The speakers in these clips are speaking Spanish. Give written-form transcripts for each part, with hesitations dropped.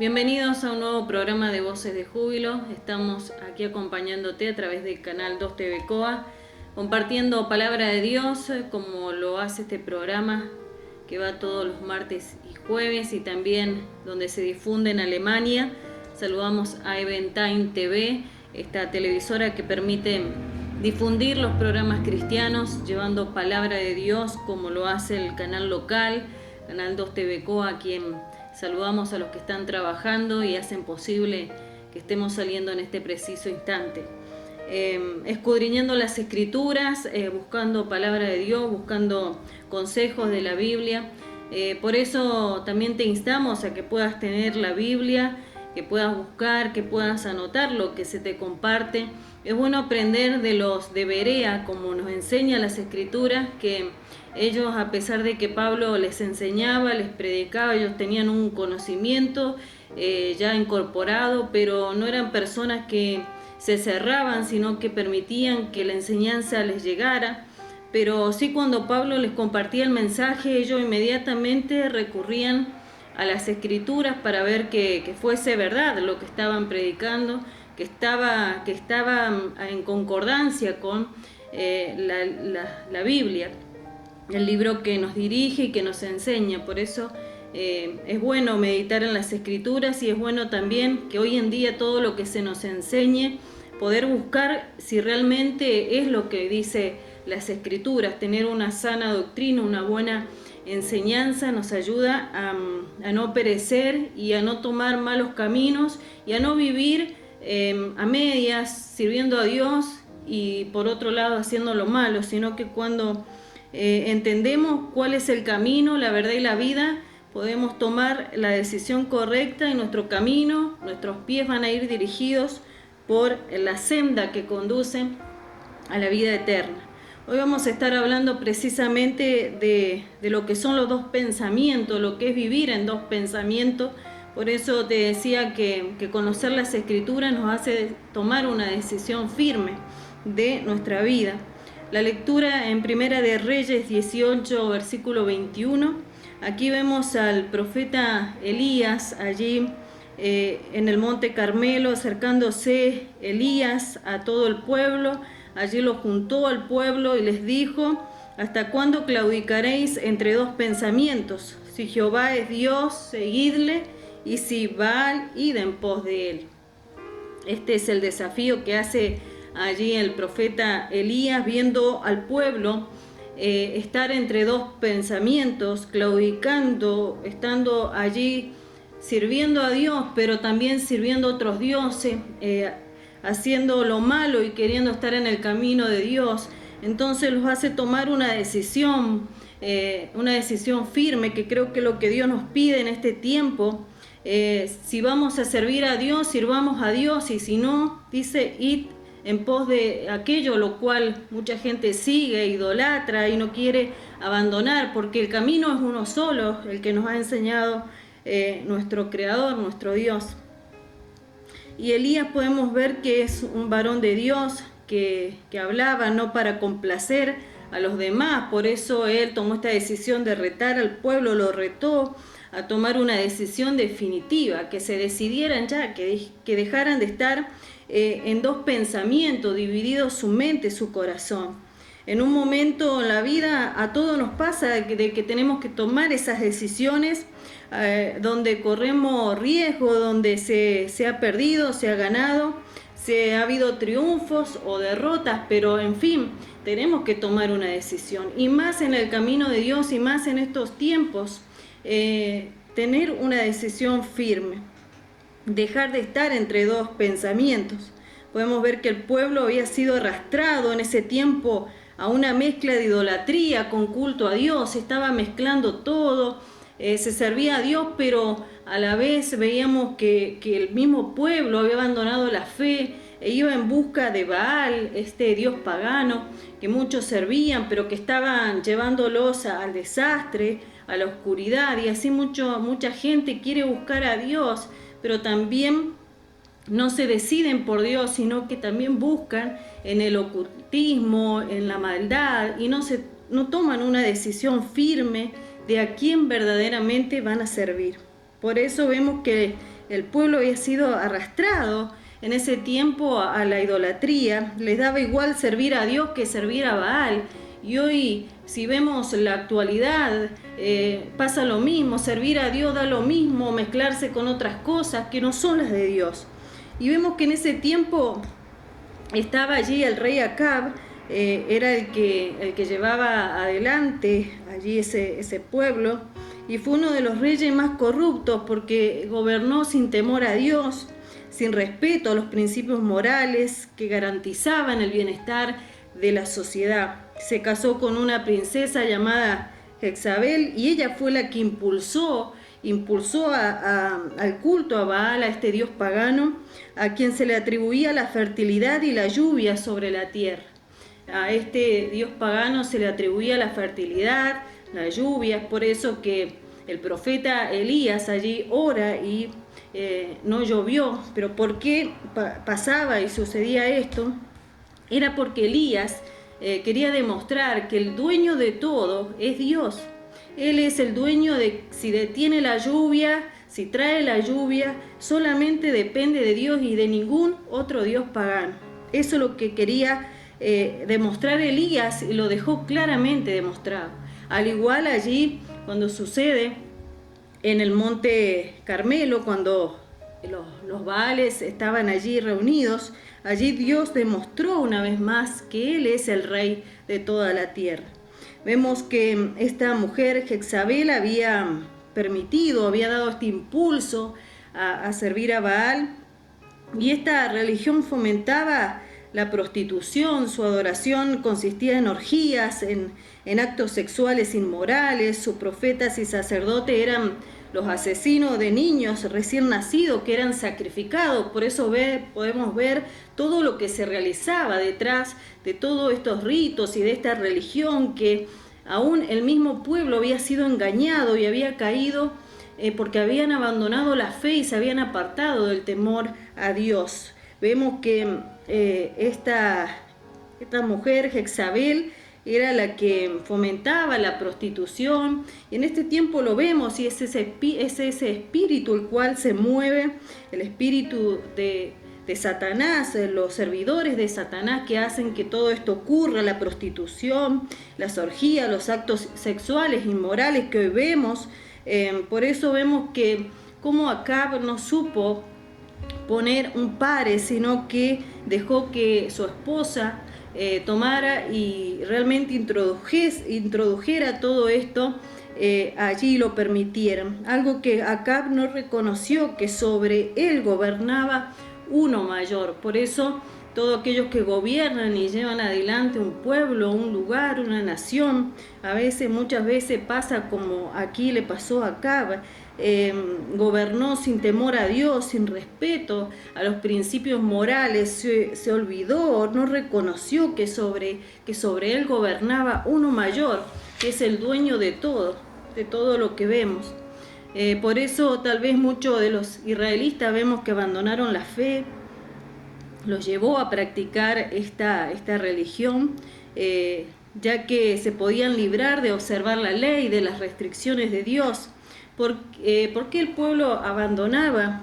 Bienvenidos a un nuevo programa de Voces de Júbilo. Estamos aquí acompañándote a través del canal 2 TV COA, compartiendo palabra de Dios como lo hace este programa que va todos los martes y jueves, y también donde se difunde en Alemania. Saludamos a Eventime TV, esta televisora que permite difundir los programas cristianos llevando palabra de Dios como lo hace el canal local, canal 2 TV COA, a quien saludamos a los que están trabajando y hacen posible que estemos saliendo en este preciso instante. Escudriñando las escrituras, buscando palabra de Dios, buscando consejos de la Biblia. Por eso también te instamos a que puedas tener la Biblia, que puedas buscar, que puedas anotar lo que se te comparte. Es bueno aprender de los de Berea, como nos enseña las escrituras, que ellos, a pesar de que Pablo les enseñaba, les predicaba, ellos tenían un conocimiento ya incorporado, pero no eran personas que se cerraban, sino que permitían que la enseñanza les llegara. Pero sí, cuando Pablo les compartía el mensaje, ellos inmediatamente recurrían a las escrituras para ver que fuese verdad lo que estaban predicando, que estaba en concordancia con la Biblia, el libro que nos dirige y que nos enseña. Por eso es bueno meditar en las escrituras, y es bueno también que hoy en día todo lo que se nos enseñe, poder buscar si realmente es lo que dice las escrituras. Tener una sana doctrina, una buena enseñanza nos ayuda a no perecer y a no tomar malos caminos y a no vivir a medias sirviendo a Dios y por otro lado haciendo lo malo, sino que cuando entendemos cuál es el camino, la verdad y la vida, podemos tomar la decisión correcta, y nuestro camino, nuestros pies van a ir dirigidos por la senda que conduce a la vida eterna. Hoy vamos a estar hablando precisamente de lo que son los dos pensamientos, lo que es vivir en dos pensamientos. Por eso te decía que conocer las escrituras nos hace tomar una decisión firme de nuestra vida. La lectura en Primera de Reyes 18, versículo 21. Aquí vemos al profeta Elías allí en el monte Carmelo, acercándose Elías a todo el pueblo. Allí lo juntó al pueblo y les dijo: ¿hasta cuándo claudicaréis entre dos pensamientos? Si Jehová es Dios, seguidle, y si Baal, id en pos de él. Este es el desafío que hace allí el profeta Elías, viendo al pueblo estar entre dos pensamientos, claudicando, estando allí sirviendo a Dios, pero también sirviendo a otros dioses, haciendo lo malo y queriendo estar en el camino de Dios. Entonces los hace tomar una decisión firme, que creo que lo que Dios nos pide en este tiempo. Si vamos a servir a Dios, sirvamos a Dios, y si no, dice, id en pos de aquello lo cual mucha gente sigue, idolatra y no quiere abandonar, porque el camino es uno solo, el que nos ha enseñado nuestro Creador, nuestro Dios. Y Elías podemos ver que es un varón de Dios que hablaba no para complacer a los demás. Por eso él tomó esta decisión de retar al pueblo, lo retó a tomar una decisión definitiva, que se decidieran ya, que dejaran de estar en dos pensamientos, divididos su mente, su corazón. En un momento en la vida a todos nos pasa de que tenemos que tomar esas decisiones donde corremos riesgo, donde se ha perdido, se ha ganado, se ha habido triunfos o derrotas, pero en fin, tenemos que tomar una decisión, y más en el camino de Dios y más en estos tiempos, tener una decisión firme, dejar de estar entre dos pensamientos. Podemos ver que el pueblo había sido arrastrado en ese tiempo a una mezcla de idolatría con culto a Dios. Se estaba mezclando todo, se servía a Dios, pero a la vez veíamos que el mismo pueblo había abandonado la fe e iba en busca de Baal, este dios pagano que muchos servían, pero que estaban llevándolos al desastre, a la oscuridad. Y así mucha gente quiere buscar a Dios, pero también no se deciden por Dios, sino que también buscan en el ocultismo, en la maldad, y no toman una decisión firme de a quién verdaderamente van a servir. Por eso vemos que el pueblo había sido arrastrado en ese tiempo a la idolatría. Les daba igual servir a Dios que servir a Baal. Y hoy, si vemos la actualidad, pasa lo mismo. Servir a Dios da lo mismo, mezclarse con otras cosas que no son las de Dios. Y vemos que en ese tiempo estaba allí el rey Acab, era el que llevaba adelante allí ese pueblo, y fue uno de los reyes más corruptos porque gobernó sin temor a Dios, sin respeto a los principios morales que garantizaban el bienestar de la sociedad. Se casó con una princesa llamada Jezabel y ella fue la que impulsó al culto a Baal, a este dios pagano, a quien se le atribuía la fertilidad y la lluvia sobre la tierra. A este dios pagano se le atribuía la fertilidad, la lluvia. Es por eso que el profeta Elías allí ora y no llovió. Pero ¿por qué pasaba y sucedía esto? Era porque Elías quería demostrar que el dueño de todo es Dios. Él es el dueño de si detiene la lluvia, si trae la lluvia, solamente depende de Dios y de ningún otro dios pagano. Eso es lo que quería demostrar Elías y lo dejó claramente demostrado. Al igual allí cuando sucede en el monte Carmelo, cuando los Baales estaban allí reunidos, allí Dios demostró una vez más que Él es el rey de toda la tierra. Vemos que esta mujer Jezabel había dado este impulso a servir a Baal, y esta religión fomentaba la prostitución. Su adoración consistía en orgías, en actos sexuales inmorales. Sus profetas y sacerdotes eran los asesinos de niños recién nacidos que eran sacrificados. Por eso podemos ver todo lo que se realizaba detrás de todos estos ritos y de esta religión, que aún el mismo pueblo había sido engañado y había caído porque habían abandonado la fe y se habían apartado del temor a Dios. Vemos que esta mujer Jezabel era la que fomentaba la prostitución, y en este tiempo lo vemos, y es ese espíritu el cual se mueve, el espíritu de Satanás, los servidores de Satanás, que hacen que todo esto ocurra, la prostitución, las orgías, los actos sexuales inmorales que hoy vemos. Por eso vemos que como Acab no supo poner un pare, sino que dejó que su esposa tomara y realmente introdujera todo esto allí y lo permitieran. Algo que Acab no reconoció, que sobre él gobernaba uno mayor. Por eso todos aquellos que gobiernan y llevan adelante un pueblo, un lugar, una nación, muchas veces pasa como aquí le pasó a Acab. Gobernó sin temor a Dios, sin respeto a los principios morales, se olvidó, no reconoció que sobre él gobernaba uno mayor, que es el dueño de todo lo que vemos. Por eso tal vez muchos de los israelitas vemos que abandonaron la fe, los llevó a practicar esta religión, ya que se podían librar de observar la ley, de las restricciones de Dios. ¿Por qué el pueblo abandonaba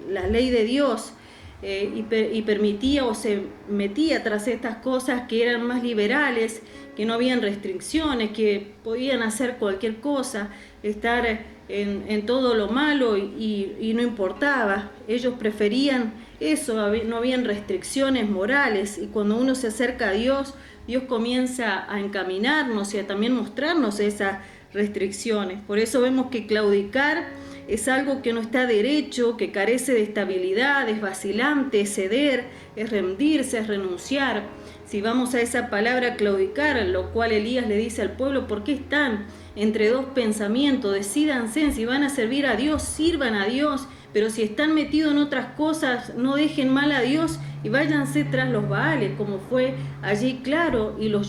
la ley de Dios y permitía o se metía tras estas cosas que eran más liberales, que no habían restricciones, que podían hacer cualquier cosa, estar en todo lo malo y no importaba? Ellos preferían eso, no habían restricciones morales, y cuando uno se acerca a Dios, Dios comienza a encaminarnos y a también mostrarnos esas restricciones. Por eso vemos que claudicar es algo que no está derecho, que carece de estabilidad, es vacilante, es ceder, es rendirse, es renunciar. Si vamos a esa palabra claudicar, lo cual Elías le dice al pueblo: ¿por qué están entre dos pensamientos? Decídanse, si van a servir a Dios, sirvan a Dios, pero si están metidos en otras cosas, no dejen mal a Dios y váyanse tras los Baales, como fue allí claro, y los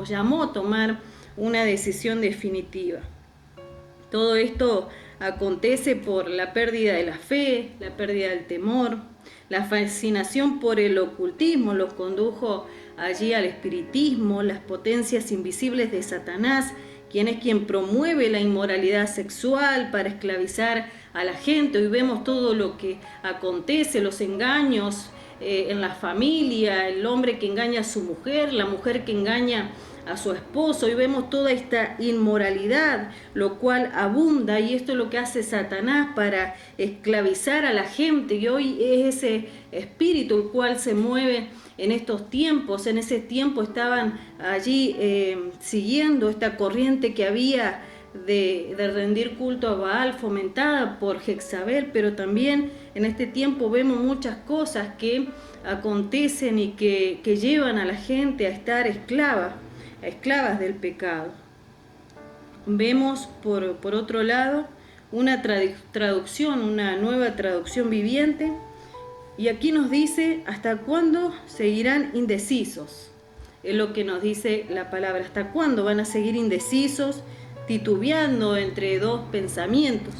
llamó a tomar una decisión definitiva. Todo esto acontece por la pérdida de la fe, la pérdida del temor. La fascinación por el ocultismo los condujo allí al espiritismo, las potencias invisibles de Satanás, quien promueve la inmoralidad sexual para esclavizar a la gente. Hoy vemos todo lo que acontece, los engaños en la familia, el hombre que engaña a su mujer, la mujer que engaña a su esposo. Hoy vemos toda esta inmoralidad, lo cual abunda, y esto es lo que hace Satanás para esclavizar a la gente. Y hoy es ese espíritu el cual se mueve en estos tiempos. En ese tiempo estaban allí siguiendo esta corriente que había de rendir culto a Baal, fomentada por Jezabel, pero también en este tiempo vemos muchas cosas que acontecen y que llevan a la gente a estar esclavas del pecado. Vemos por otro lado una traducción, una nueva traducción viviente, y aquí nos dice: ¿hasta cuándo seguirán indecisos? Es lo que nos dice la palabra. ¿Hasta cuándo van a seguir indecisos, titubeando entre dos pensamientos?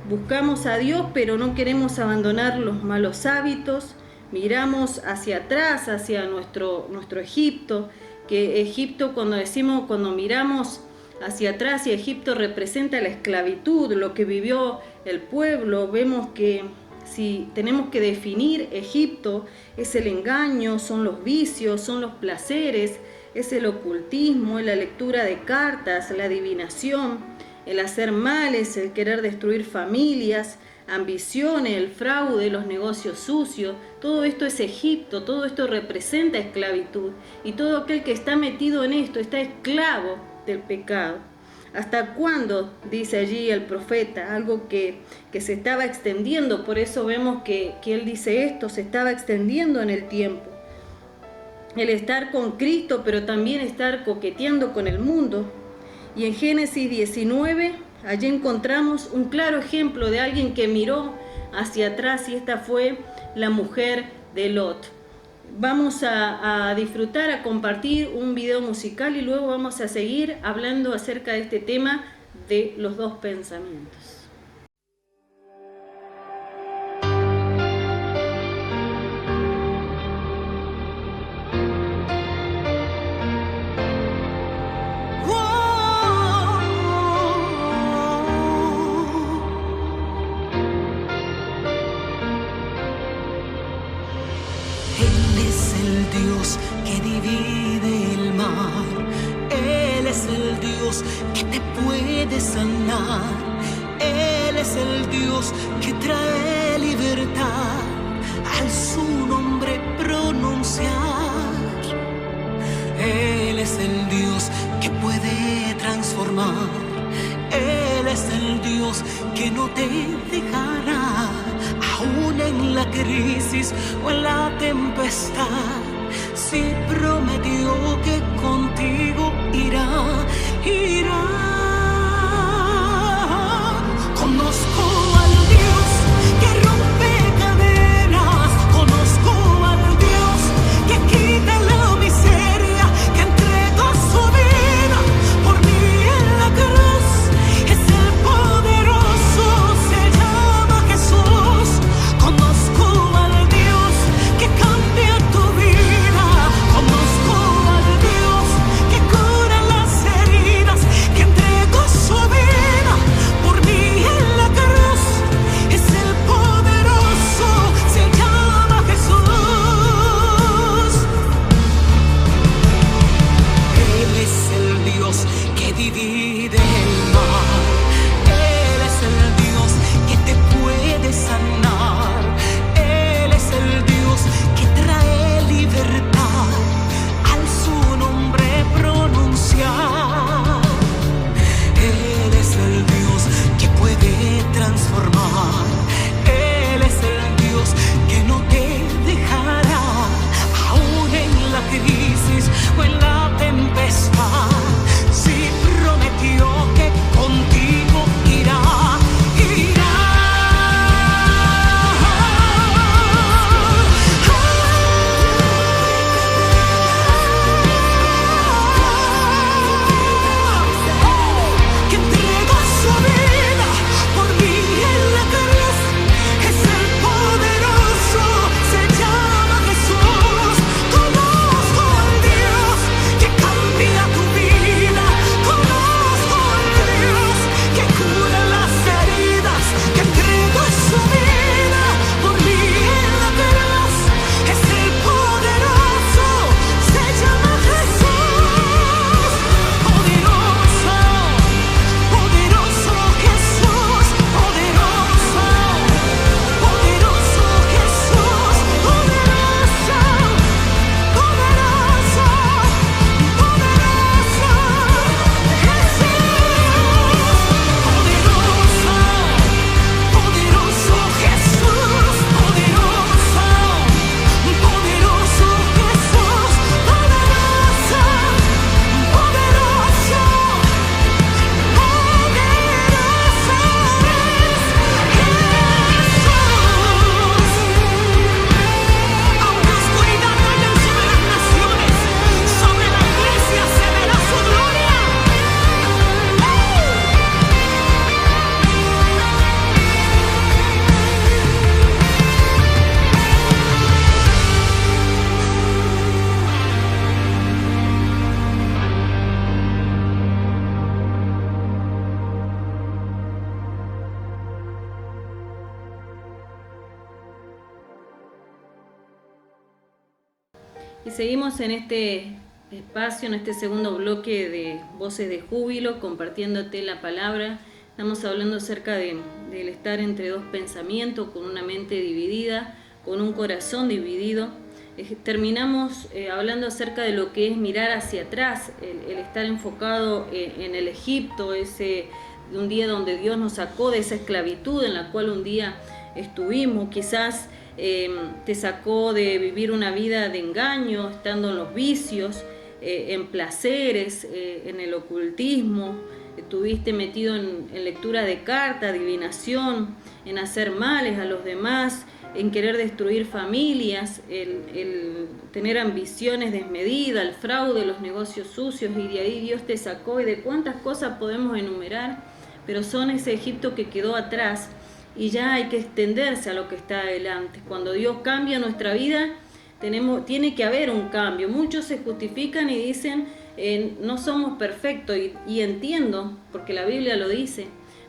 Buscamos a Dios, pero no queremos abandonar los malos hábitos. Miramos hacia atrás, hacia nuestro Egipto, que Egipto, cuando miramos hacia atrás, y Egipto representa la esclavitud, lo que vivió el pueblo, vemos que si tenemos que definir Egipto, es el engaño, son los vicios, son los placeres, es el ocultismo, es la lectura de cartas, la adivinación, el hacer males, el querer destruir familias, ambiciones, el fraude, los negocios sucios. Todo esto es Egipto, todo esto representa esclavitud, y todo aquel que está metido en esto está esclavo del pecado. ¿Hasta cuándo? Dice allí el profeta, algo que se estaba extendiendo. Por eso vemos que él dice esto, se estaba extendiendo en el tiempo. El estar con Cristo, pero también estar coqueteando con el mundo. Y en Génesis 19, allí encontramos un claro ejemplo de alguien que miró hacia atrás, y esta fue la mujer de Lot. Vamos a disfrutar, a compartir un video musical, y luego vamos a seguir hablando acerca de este tema de los dos pensamientos. Dios que divide el mar, Él es el Dios que te puede sanar, Él es el Dios que trae libertad al su nombre pronunciar. Él es el Dios que puede transformar, Él es el Dios que no te dejará, aún en la crisis o en la tempestad. Si prometió que contigo irá. Conozco al Dios que rompe cadenas, conozco al Dios que quita la miseria, que entregó su vida por mí en la cruz. Es el poderoso, se llama Jesús. Conozco al Dios que cambia tu vida. Conozco al Dios seguimos en este espacio, en este segundo bloque de Voces de Júbilo, compartiéndote la palabra. Estamos hablando acerca del estar entre dos pensamientos, con una mente dividida, con un corazón dividido. Terminamos hablando acerca de lo que es mirar hacia atrás, el estar enfocado en el Egipto, ese un día donde Dios nos sacó de esa esclavitud en la cual un día estuvimos. Quizás te sacó de vivir una vida de engaño, estando en los vicios, en placeres, en el ocultismo. Estuviste metido en lectura de carta, adivinación, en hacer males a los demás, en querer destruir familias, el tener ambiciones desmedidas, el fraude, los negocios sucios, y de ahí Dios te sacó. Y de cuántas cosas podemos enumerar, pero son ese Egipto que quedó atrás y ya hay que extenderse a lo que está adelante. Cuando Dios cambia nuestra vida, tiene que haber un cambio. Muchos se justifican y dicen, no somos perfectos, y entiendo, porque la Biblia lo dice,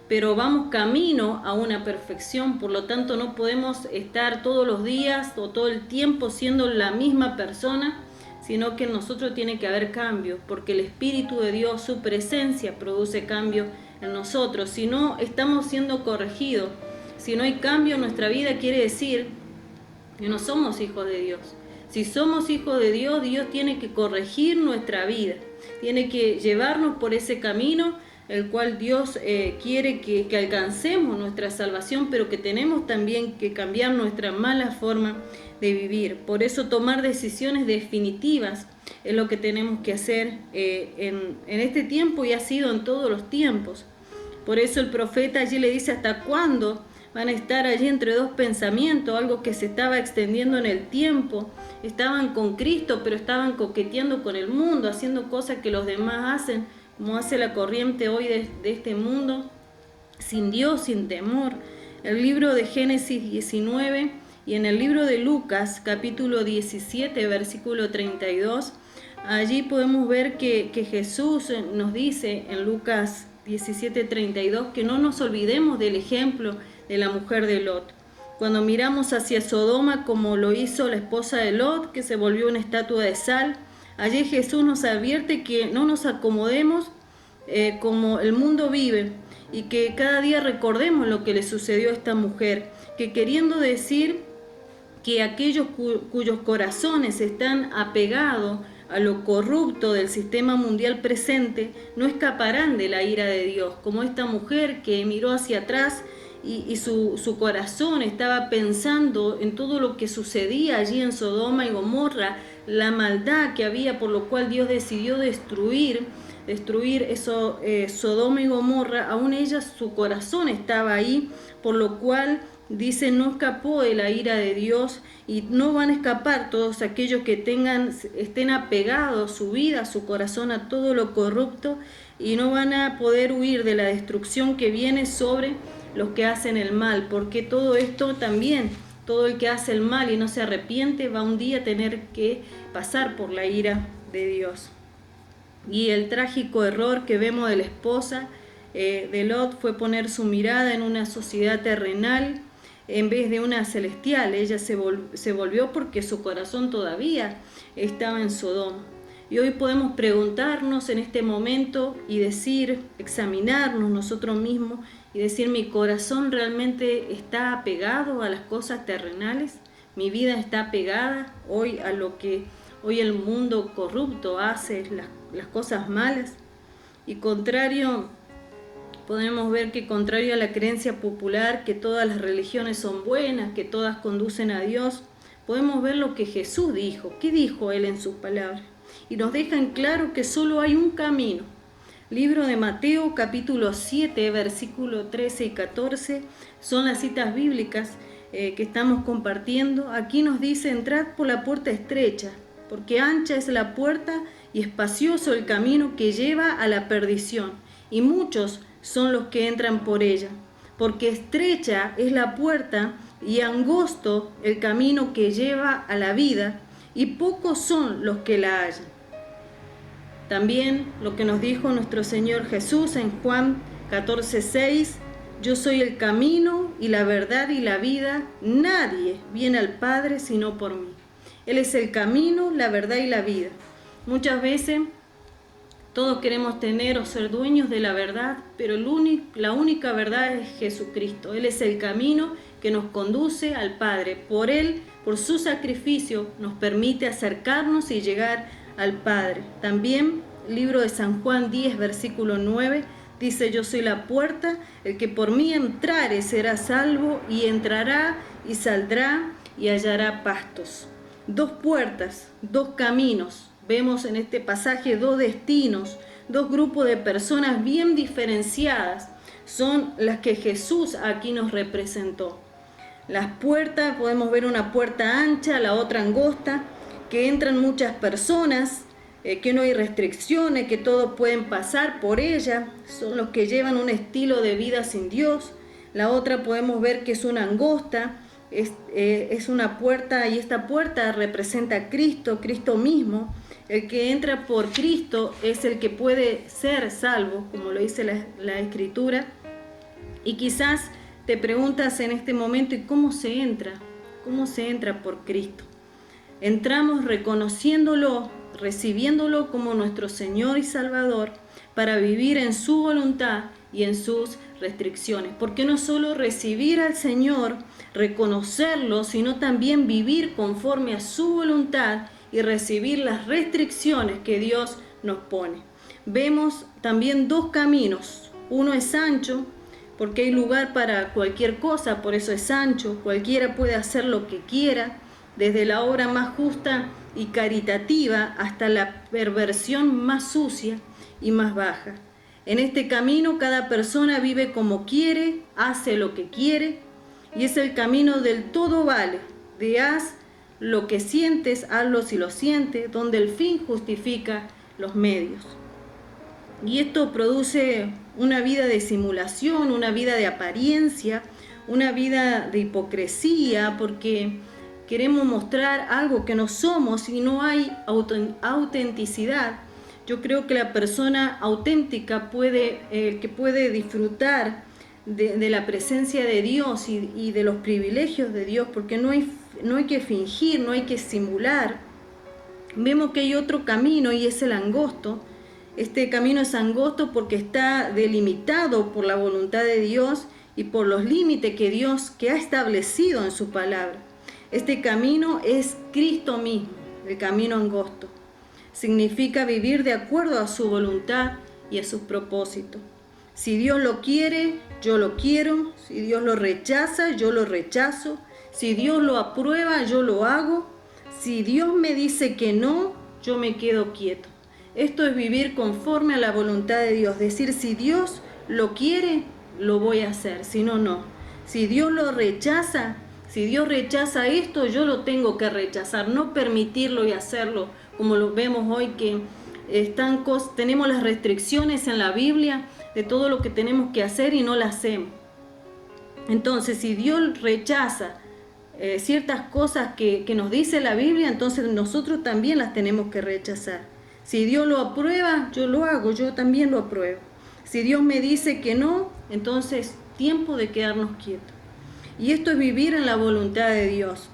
pero vamos camino a una perfección. Por lo tanto, no podemos estar todos los días o todo el tiempo siendo la misma persona, sino que en nosotros tiene que haber cambio, porque el Espíritu de Dios, su presencia, produce cambio en nosotros. Si no estamos siendo corregidos, si no hay cambio en nuestra vida, quiere decir que no somos hijos de Dios. Si somos hijos de Dios, Dios tiene que corregir nuestra vida, tiene que llevarnos por ese camino el cual Dios quiere que alcancemos nuestra salvación, pero que tenemos también que cambiar nuestra mala forma de vivir. Por eso tomar decisiones definitivas es lo que tenemos que hacer en este tiempo, y ha sido en todos los tiempos. Por eso el profeta allí le dice, ¿hasta cuándo van a estar allí entre dos pensamientos? Algo que se estaba extendiendo en el tiempo. Estaban con Cristo, pero estaban coqueteando con el mundo, haciendo cosas que los demás hacen, como hace la corriente hoy de este mundo, sin Dios, sin temor. El libro de Génesis 19 y en el libro de Lucas, capítulo 17, versículo 32, allí podemos ver que Jesús nos dice en Lucas 17:32 que no nos olvidemos del ejemplo de la mujer de Lot. Cuando miramos hacia Sodoma, como lo hizo la esposa de Lot, que se volvió una estatua de sal, allí Jesús nos advierte que no nos acomodemos como el mundo vive, y que cada día recordemos lo que le sucedió a esta mujer, que queriendo decir que aquellos cuyos corazones están apegados a lo corrupto del sistema mundial presente no escaparán de la ira de Dios, como esta mujer que miró hacia atrás y su corazón estaba pensando en todo lo que sucedía allí en Sodoma y Gomorra, la maldad que había, por lo cual Dios decidió destruir eso, Sodoma y Gomorra. Aún ella, su corazón estaba ahí, por lo cual dice, no escapó de la ira de Dios, y no van a escapar todos aquellos que estén apegados su vida, su corazón a todo lo corrupto, y no van a poder huir de la destrucción que viene sobre los que hacen el mal, porque todo esto también, todo el que hace el mal y no se arrepiente, va un día a tener que pasar por la ira de Dios. Y el trágico error que vemos de la esposa de Lot fue poner su mirada en una sociedad terrenal en vez de una celestial. Ella se volvió porque su corazón todavía estaba en Sodoma. Y hoy podemos preguntarnos en este momento y decir, examinarnos nosotros mismos y decir, ¿mi corazón realmente está apegado a las cosas terrenales? ¿Mi vida está apegada hoy a lo que hoy el mundo corrupto hace, las cosas malas? Y podemos ver que contrario a la creencia popular, que todas las religiones son buenas, que todas conducen a Dios, podemos ver lo que Jesús dijo. ¿Qué dijo Él en sus palabras? Y nos deja en claro que solo hay un camino. Libro de Mateo, capítulo 7, versículo 13 y 14, son las citas bíblicas que estamos compartiendo. Aquí nos dice, entrad por la puerta estrecha, porque ancha es la puerta y espacioso el camino que lleva a la perdición, y muchos son los que entran por ella, porque estrecha es la puerta y angosto el camino que lleva a la vida, y pocos son los que la hallan. También lo que nos dijo nuestro Señor Jesús en Juan 14:6, yo soy el camino y la verdad y la vida, nadie viene al Padre sino por mí. Él es el camino, la verdad y la vida. Muchas veces todos queremos tener o ser dueños de la verdad, pero la única verdad es Jesucristo. Él es el camino que nos conduce al Padre. Por Él, por su sacrificio, nos permite acercarnos y llegar al Padre. También, libro de San Juan 10, versículo 9, dice: yo soy la puerta, el que por mí entrare será salvo, y entrará y saldrá y hallará pastos. Dos puertas, dos caminos. Vemos en este pasaje dos destinos, dos grupos de personas bien diferenciadas. Son las que Jesús aquí nos representó. Las puertas, podemos ver una puerta ancha, la otra angosta, que entran muchas personas, que no hay restricciones, que todos pueden pasar por ella. Son los que llevan un estilo de vida sin Dios. La otra podemos ver que es una angosta, es una puerta, y esta puerta representa a Cristo, Cristo mismo. El que entra por Cristo es el que puede ser salvo, como lo dice la Escritura. Y quizás te preguntas en este momento: ¿y cómo se entra? ¿Cómo se entra por Cristo? Entramos reconociéndolo, recibiéndolo como nuestro Señor y Salvador, para vivir en su voluntad y en sus restricciones. Porque no solo recibir al Señor, reconocerlo, sino también vivir conforme a su voluntad y recibir las restricciones que Dios nos pone. Vemos también dos caminos. Uno es ancho, porque hay lugar para cualquier cosa, por eso es ancho. Cualquiera puede hacer lo que quiera, desde la obra más justa y caritativa hasta la perversión más sucia y más baja. En este camino cada persona vive como quiere, hace lo que quiere, y es el camino del todo vale, de haz lo que sientes, hazlo si lo sientes, donde el fin justifica los medios. Y esto produce una vida de simulación, una vida de apariencia, una vida de hipocresía, porque queremos mostrar algo que no somos y no hay autenticidad. Yo creo que la persona auténtica que puede disfrutar de la presencia de Dios y de los privilegios de Dios, porque no hay que fingir, no hay que simular. Vemos que hay otro camino, y es el angosto. Este camino es angosto porque está delimitado por la voluntad de Dios y por los límites que ha establecido en su palabra. Este camino es Cristo mismo, el camino angosto. Significa vivir de acuerdo a su voluntad y a sus propósitos. Si Dios lo quiere, yo lo quiero. Si Dios lo rechaza, yo lo rechazo. Si Dios lo aprueba, yo lo hago. Si Dios me dice que no, yo me quedo quieto. Esto es vivir conforme a la voluntad de Dios. Decir, si Dios lo quiere, lo voy a hacer. Si no, no. Si Dios lo rechaza, si Dios rechaza esto, yo lo tengo que rechazar. No permitirlo y hacerlo como lo vemos hoy, que tenemos las restricciones en la Biblia de todo lo que tenemos que hacer y no lo hacemos. Entonces, si Dios rechaza ciertas cosas que nos dice la Biblia, entonces nosotros también las tenemos que rechazar. Si Dios lo aprueba, yo lo hago, yo también lo apruebo. Si Dios me dice que no, entonces tiempo de quedarnos quietos. Y esto es vivir en la voluntad de Dios.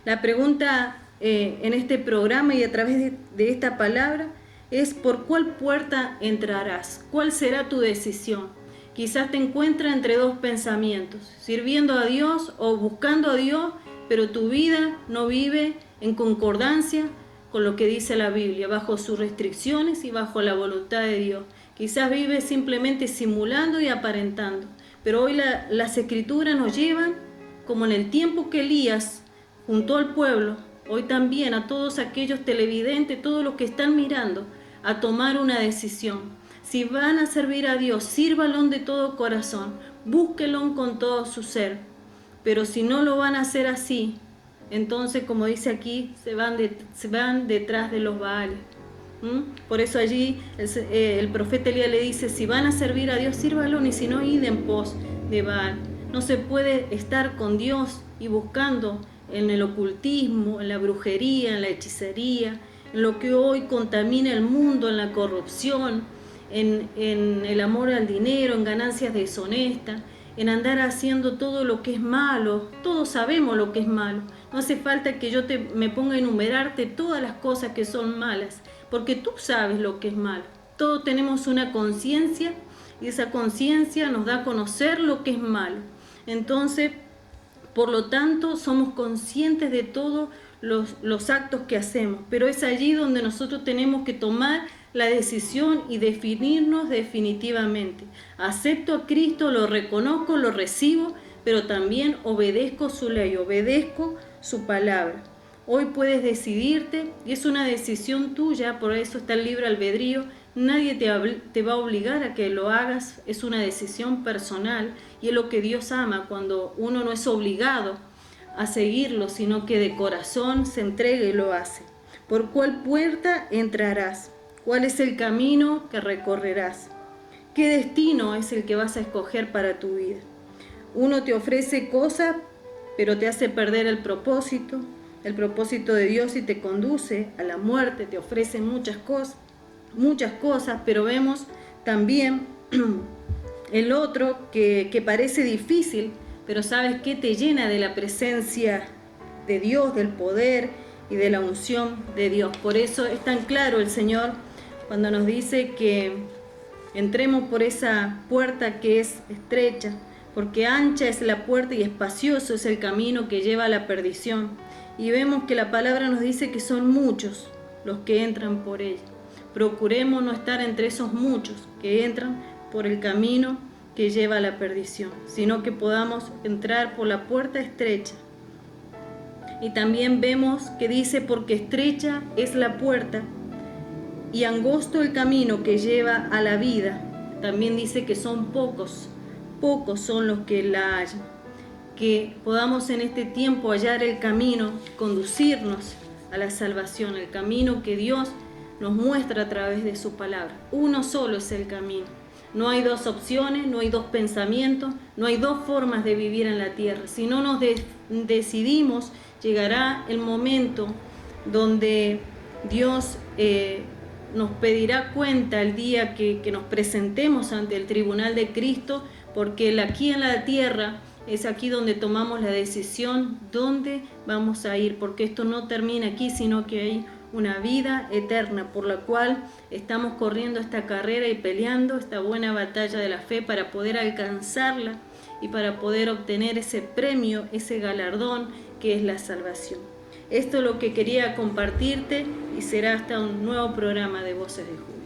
La pregunta en este programa y a través de esta palabra es: ¿por cuál puerta entrarás? ¿Cuál será tu decisión? Quizás te encuentres entre dos pensamientos: sirviendo a Dios o buscando a Dios, pero tu vida no vive en concordancia con lo que dice la Biblia, bajo sus restricciones y bajo la voluntad de Dios. Quizás vives simplemente simulando y aparentando, pero hoy las Escrituras nos llevan, como en el tiempo que Elías juntó al pueblo, hoy también a todos aquellos televidentes, todos los que están mirando, a tomar una decisión. Si van a servir a Dios, sírvanlo de todo corazón, búsquenlo con todo su ser. Pero si no lo van a hacer así, entonces, como dice aquí, se van detrás de los Baales. Por eso allí el profeta Elías le dice: si van a servir a Dios, sírvanlo, y si no, id en pos de Baal. No se puede estar con Dios y buscando en el ocultismo, en la brujería, en la hechicería, en lo que hoy contamina el mundo, en la corrupción, en el amor al dinero, en ganancias deshonestas, en andar haciendo todo lo que es malo. Todos sabemos lo que es malo. No hace falta que yo me ponga a enumerarte todas las cosas que son malas, porque tú sabes lo que es malo. Todos tenemos una conciencia y esa conciencia nos da a conocer lo que es malo. Entonces, por lo tanto, somos conscientes de todos los actos que hacemos, pero es allí donde nosotros tenemos que tomar la decisión y definirnos definitivamente. Acepto a Cristo, lo reconozco, lo recibo, pero también obedezco su ley, obedezco su palabra. Hoy puedes decidirte y es una decisión tuya, por eso está el libre albedrío. Nadie te va a obligar a que lo hagas, es una decisión personal y es lo que Dios ama cuando uno no es obligado a seguirlo, sino que de corazón se entrega y lo hace. ¿Por cuál puerta entrarás? ¿Cuál es el camino que recorrerás? ¿Qué destino es el que vas a escoger para tu vida? Uno te ofrece cosas, pero te hace perder el propósito de Dios y te conduce a la muerte, te ofrece muchas cosas, pero vemos también el otro que parece difícil, pero sabes que te llena de la presencia de Dios, del poder y de la unción de Dios. Por eso es tan claro el Señor cuando nos dice que entremos por esa puerta que es estrecha, porque ancha es la puerta y espacioso es el camino que lleva a la perdición. Y vemos que la palabra nos dice que son muchos los que entran por ella. Procuremos no estar entre esos muchos que entran por el camino que lleva a la perdición, sino que podamos entrar por la puerta estrecha. Y también vemos que dice, porque estrecha es la puerta y angosto el camino que lleva a la vida. También dice que son pocos son los que la hallan. Que podamos en este tiempo hallar el camino, conducirnos a la salvación, el camino que Dios nos muestra a través de su palabra. Uno solo es el camino. No hay dos opciones, no hay dos pensamientos, no hay dos formas de vivir en la tierra. Si no nos decidimos, llegará el momento donde Dios nos pedirá cuenta el día que nos presentemos ante el tribunal de Cristo, porque aquí en la tierra es aquí donde tomamos la decisión dónde vamos a ir, porque esto no termina aquí, sino que hay una vida eterna por la cual estamos corriendo esta carrera y peleando esta buena batalla de la fe para poder alcanzarla y para poder obtener ese premio, ese galardón que es la salvación. Esto es lo que quería compartirte y será hasta un nuevo programa de Voces de Júbilo.